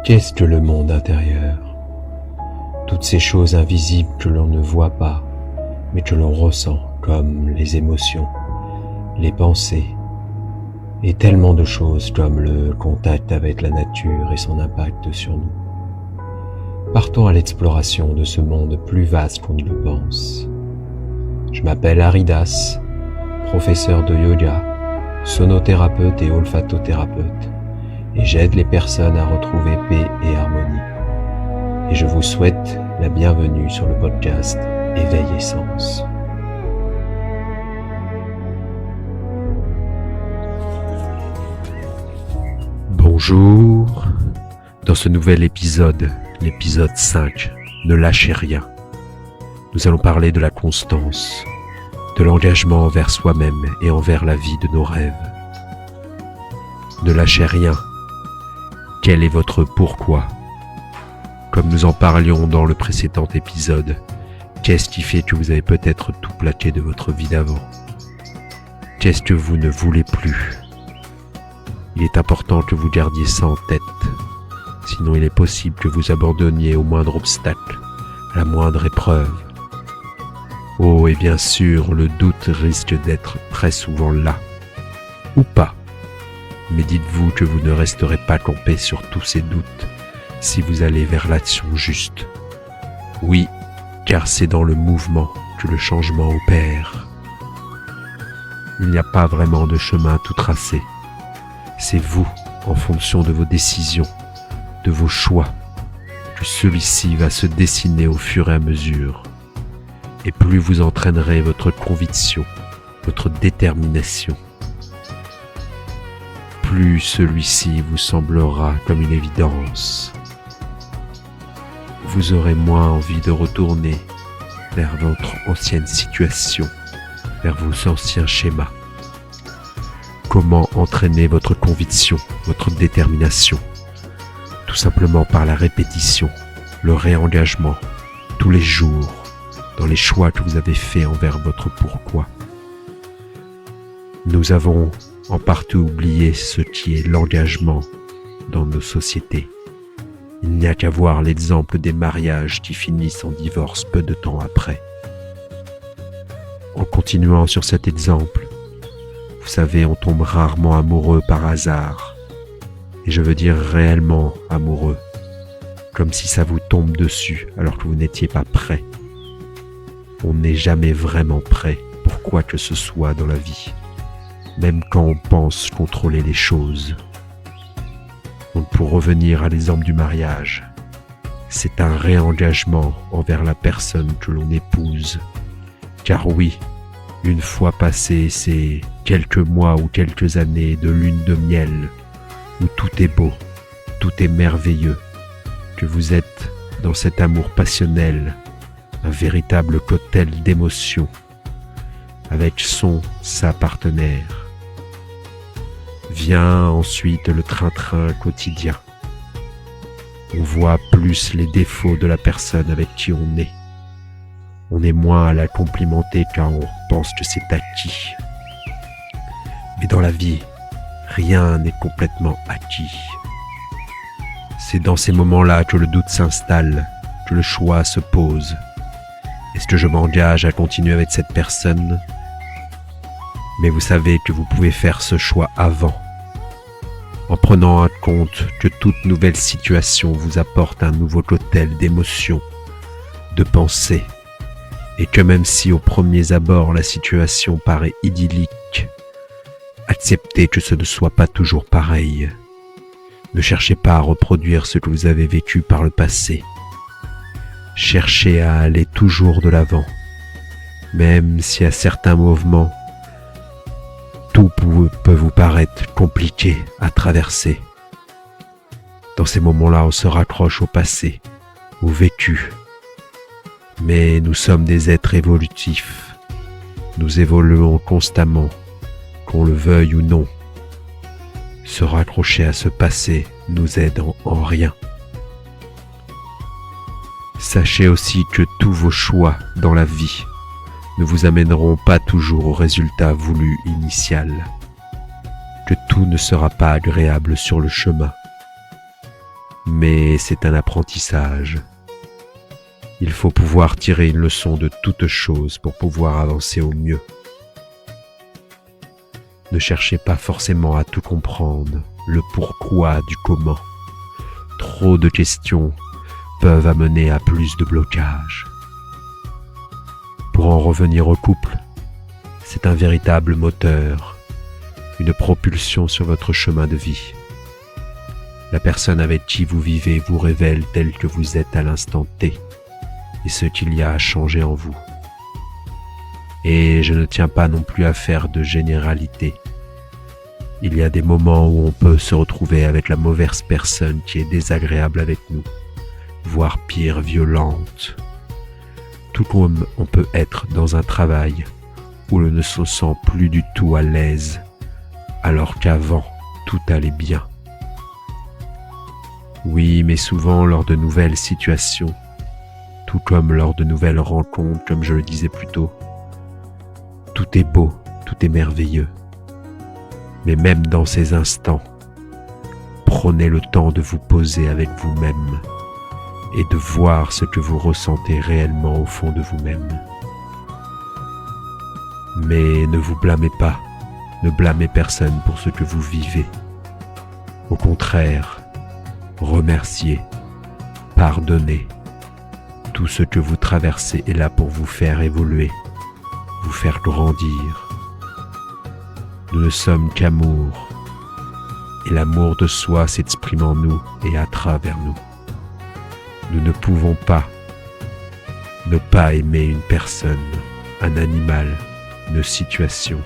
Qu'est-ce que le monde intérieur? Toutes ces choses invisibles que l'on ne voit pas, mais que l'on ressent, comme les émotions, les pensées, et tellement de choses comme le contact avec la nature et son impact sur nous. Partons à l'exploration de ce monde plus vaste qu'on ne le pense. Je m'appelle Haridas, professeur de yoga, sonothérapeute et olfatothérapeute, et j'aide les personnes à retrouver paix et harmonie. Et je vous souhaite la bienvenue sur le podcast Éveil et Sens. Bonjour, dans ce nouvel épisode, l'épisode 5, ne lâchez rien. Nous allons parler de la constance, de l'engagement envers soi-même et envers la vie de nos rêves. Ne lâchez rien. Quel est votre pourquoi? Comme nous en parlions dans le précédent épisode, qu'est-ce qui fait que vous avez peut-être tout plaqué de votre vie d'avant? Qu'est-ce que vous ne voulez plus? Il est important que vous gardiez ça en tête, sinon il est possible que vous abandonniez au moindre obstacle, à la moindre épreuve. Oh, et bien sûr, le doute risque d'être très souvent là, ou pas. Mais dites-vous que vous ne resterez pas campé sur tous ces doutes si vous allez vers l'action juste. Oui, car c'est dans le mouvement que le changement opère. Il n'y a pas vraiment de chemin tout tracé. C'est vous, en fonction de vos décisions, de vos choix, que celui-ci va se dessiner au fur et à mesure. Et plus vous entraînerez votre conviction, votre détermination, plus celui-ci vous semblera comme une évidence. Vous aurez moins envie de retourner vers votre ancienne situation, vers vos anciens schémas. Comment entraîner votre conviction, votre détermination? Tout simplement par la répétition, le réengagement, tous les jours, dans les choix que vous avez faits envers votre pourquoi. Nous avons en partie oublié ce qui est l'engagement dans nos sociétés. Il n'y a qu'à voir l'exemple des mariages qui finissent en divorce peu de temps après. En continuant sur cet exemple, vous savez, on tombe rarement amoureux par hasard. Et je veux dire réellement amoureux, comme si ça vous tombe dessus alors que vous n'étiez pas prêt. On n'est jamais vraiment prêt pour quoi que ce soit dans la vie, même quand on pense contrôler les choses. Donc pour revenir à l'exemple du mariage, c'est un réengagement envers la personne que l'on épouse. Car oui, une fois passé ces quelques mois ou quelques années de lune de miel, où tout est beau, tout est merveilleux, que vous êtes dans cet amour passionnel, un véritable cocktail d'émotions, avec sa partenaire. Vient ensuite le train-train quotidien. On voit plus les défauts de la personne avec qui on est. On est moins à la complimenter car on pense que c'est acquis. Mais dans la vie, rien n'est complètement acquis. C'est dans ces moments-là que le doute s'installe, que le choix se pose. Est-ce que je m'engage à continuer avec cette personne? Mais vous savez que vous pouvez faire ce choix avant, en prenant en compte que toute nouvelle situation vous apporte un nouveau cocktail d'émotions, de pensées, et que même si au premier abord la situation paraît idyllique, acceptez que ce ne soit pas toujours pareil. Ne cherchez pas à reproduire ce que vous avez vécu par le passé. Cherchez à aller toujours de l'avant, même si à certains moments, tout peut vous paraître compliqué à traverser. Dans ces moments-là, on se raccroche au passé, au vécu. Mais nous sommes des êtres évolutifs. Nous évoluons constamment, qu'on le veuille ou non. Se raccrocher à ce passé nous aide en rien. Sachez aussi que tous vos choix dans la vie ne vous amèneront pas toujours au résultat voulu initial, que tout ne sera pas agréable sur le chemin. Mais c'est un apprentissage. Il faut pouvoir tirer une leçon de toute chose pour pouvoir avancer au mieux. Ne cherchez pas forcément à tout comprendre, le pourquoi du comment. Trop de questions peuvent amener à plus de blocages. Pour en revenir au couple, c'est un véritable moteur, une propulsion sur votre chemin de vie. La personne avec qui vous vivez vous révèle tel que vous êtes à l'instant T et ce qu'il y a à changer en vous. Et je ne tiens pas non plus à faire de généralité. Il y a des moments où on peut se retrouver avec la mauvaise personne qui est désagréable avec nous, voire pire, violente. Tout comme on peut être dans un travail où l'on ne se sent plus du tout à l'aise, alors qu'avant, tout allait bien. Oui, mais souvent lors de nouvelles situations, tout comme lors de nouvelles rencontres, comme je le disais plus tôt, tout est beau, tout est merveilleux. Mais même dans ces instants, prenez le temps de vous poser avec vous-même et de voir ce que vous ressentez réellement au fond de vous-même. Mais ne vous blâmez pas, ne blâmez personne pour ce que vous vivez. Au contraire, remerciez, pardonnez. Tout ce que vous traversez est là pour vous faire évoluer, vous faire grandir. Nous ne sommes qu'amour, et l'amour de soi s'exprime en nous et à travers nous. Nous ne pouvons pas ne pas aimer une personne, un animal, une situation.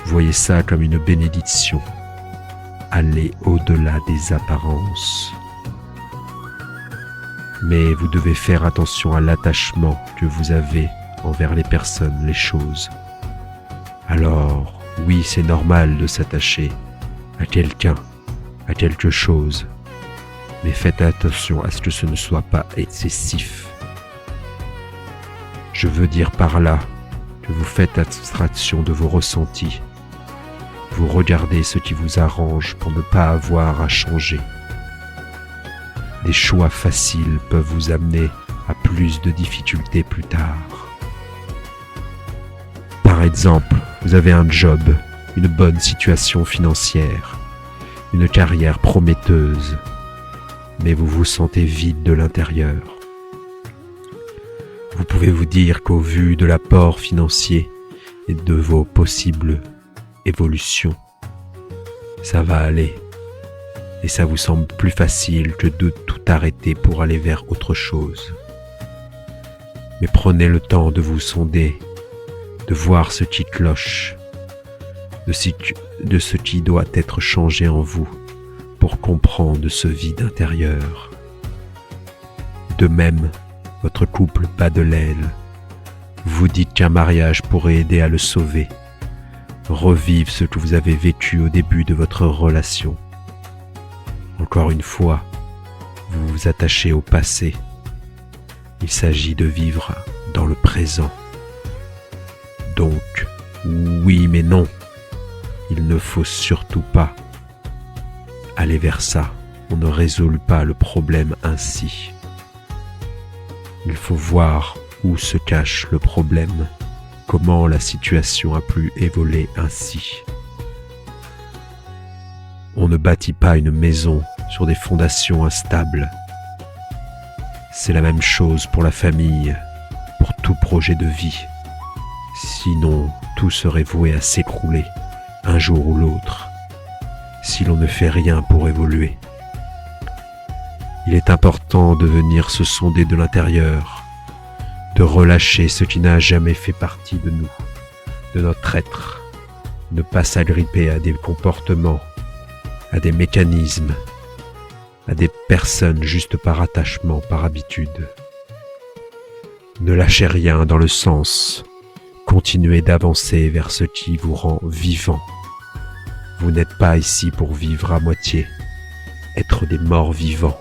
Voyez ça comme une bénédiction. Allez au-delà des apparences. Mais vous devez faire attention à l'attachement que vous avez envers les personnes, les choses. Alors, oui, c'est normal de s'attacher à quelqu'un, à quelque chose, mais faites attention à ce que ce ne soit pas excessif. Je veux dire par là que vous faites abstraction de vos ressentis. Vous regardez ce qui vous arrange pour ne pas avoir à changer. Des choix faciles peuvent vous amener à plus de difficultés plus tard. Par exemple, vous avez un job, une bonne situation financière, une carrière prometteuse, mais vous vous sentez vide de l'intérieur. Vous pouvez vous dire qu'au vu de l'apport financier et de vos possibles évolutions, ça va aller. Et ça vous semble plus facile que de tout arrêter pour aller vers autre chose. Mais prenez le temps de vous sonder, de voir ce qui cloche, de ce qui doit être changé en vous pour comprendre ce vide intérieur. De même, votre couple bat de l'aile. Vous dites qu'un mariage pourrait aider à le sauver. Revivre ce que vous avez vécu au début de votre relation. Encore une fois, vous vous attachez au passé. Il s'agit de vivre dans le présent. Donc, oui mais non, il ne faut surtout pas aller vers ça. On ne résout pas le problème ainsi. Il faut voir où se cache le problème, comment la situation a pu évoluer ainsi. On ne bâtit pas une maison sur des fondations instables. C'est la même chose pour la famille, pour tout projet de vie. Sinon, tout serait voué à s'écrouler, un jour ou l'autre, si l'on ne fait rien pour évoluer. Il est important de venir se sonder de l'intérieur, de relâcher ce qui n'a jamais fait partie de nous, de notre être, ne pas s'agripper à des comportements, à des mécanismes, à des personnes juste par attachement, par habitude. Ne lâchez rien dans le sens, continuez d'avancer vers ce qui vous rend vivant. Vous n'êtes pas ici pour vivre à moitié, être des morts vivants.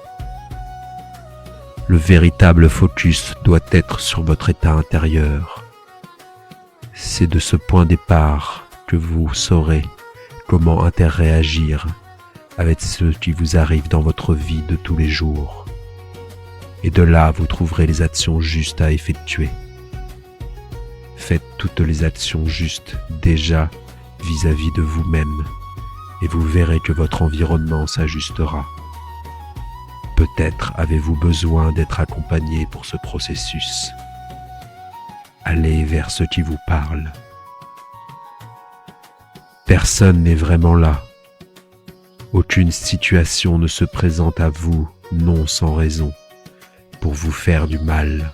Le véritable focus doit être sur votre état intérieur. C'est de ce point départ que vous saurez comment interréagir avec ce qui vous arrive dans votre vie de tous les jours. Et de là, vous trouverez les actions justes à effectuer. Faites toutes les actions justes déjà vis-à-vis de vous-même et vous verrez que votre environnement s'ajustera. Peut-être avez-vous besoin d'être accompagné pour ce processus. Allez vers ceux qui vous parlent. Personne n'est vraiment là. Aucune situation ne se présente à vous, non sans raison, pour vous faire du mal.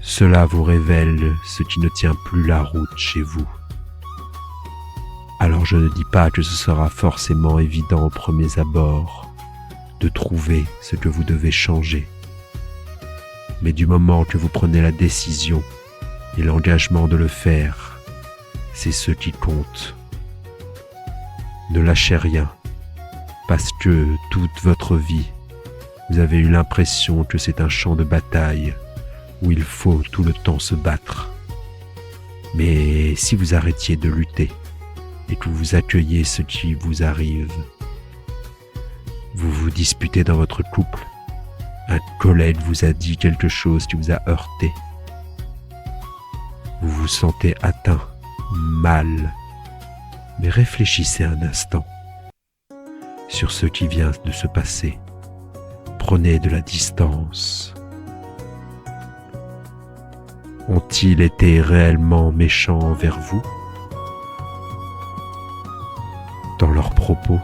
Cela vous révèle ce qui ne tient plus la route chez vous. Alors je ne dis pas que ce sera forcément évident aux premiers abords de trouver ce que vous devez changer. Mais du moment que vous prenez la décision et l'engagement de le faire, c'est ce qui compte. Ne lâchez rien, parce que toute votre vie, vous avez eu l'impression que c'est un champ de bataille où il faut tout le temps se battre. Mais si vous arrêtiez de lutter et que vous accueillez ce qui vous arrive, vous vous disputez dans votre couple, un collègue vous a dit quelque chose qui vous a heurté, vous vous sentez atteint, mal, mais réfléchissez un instant sur ce qui vient de se passer. Prenez de la distance. Ont-ils été réellement méchants envers vous, dans leurs propos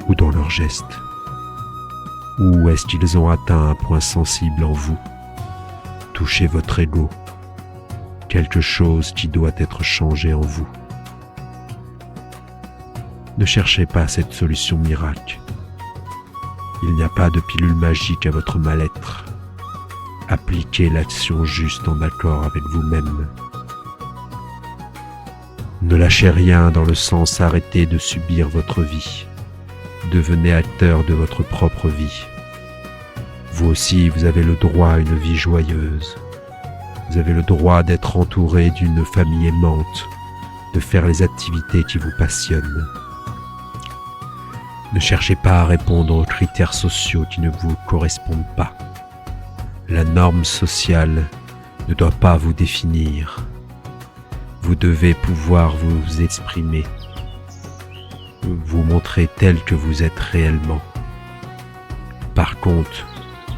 ou dans leurs gestes? Ou est-ce qu'ils ont atteint un point sensible en vous, touché votre ego, quelque chose qui doit être changé en vous? Ne cherchez pas cette solution miracle. Il n'y a pas de pilule magique à votre mal-être. Appliquez l'action juste en accord avec vous-même. Ne lâchez rien dans le sens arrêtez de subir votre vie. Devenez acteur de votre propre vie. Vous aussi, vous avez le droit à une vie joyeuse. Vous avez le droit d'être entouré d'une famille aimante, de faire les activités qui vous passionnent. Ne cherchez pas à répondre aux critères sociaux qui ne vous correspondent pas. La norme sociale ne doit pas vous définir. Vous devez pouvoir vous exprimer, vous montrer tel que vous êtes réellement. Par contre,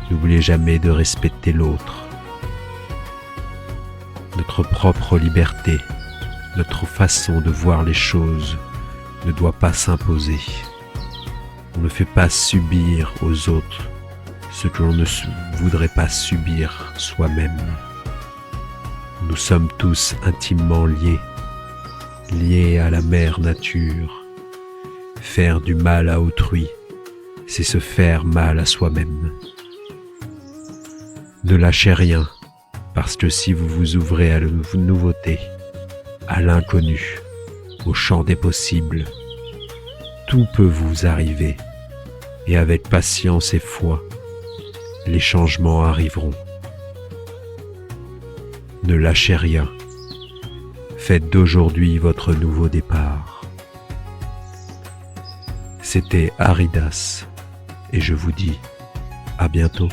n'oubliez jamais de respecter l'autre. Notre propre liberté, notre façon de voir les choses ne doit pas s'imposer. On ne fait pas subir aux autres ce que l'on ne voudrait pas subir soi-même. Nous sommes tous intimement liés à la mère nature. Faire du mal à autrui, c'est se faire mal à soi-même. Ne lâchez rien, parce que si vous vous ouvrez à la nouveauté, à l'inconnu, au champ des possibles, tout peut vous arriver, et avec patience et foi, les changements arriveront. Ne lâchez rien, faites d'aujourd'hui votre nouveau départ. C'était Aridas, et je vous dis à bientôt.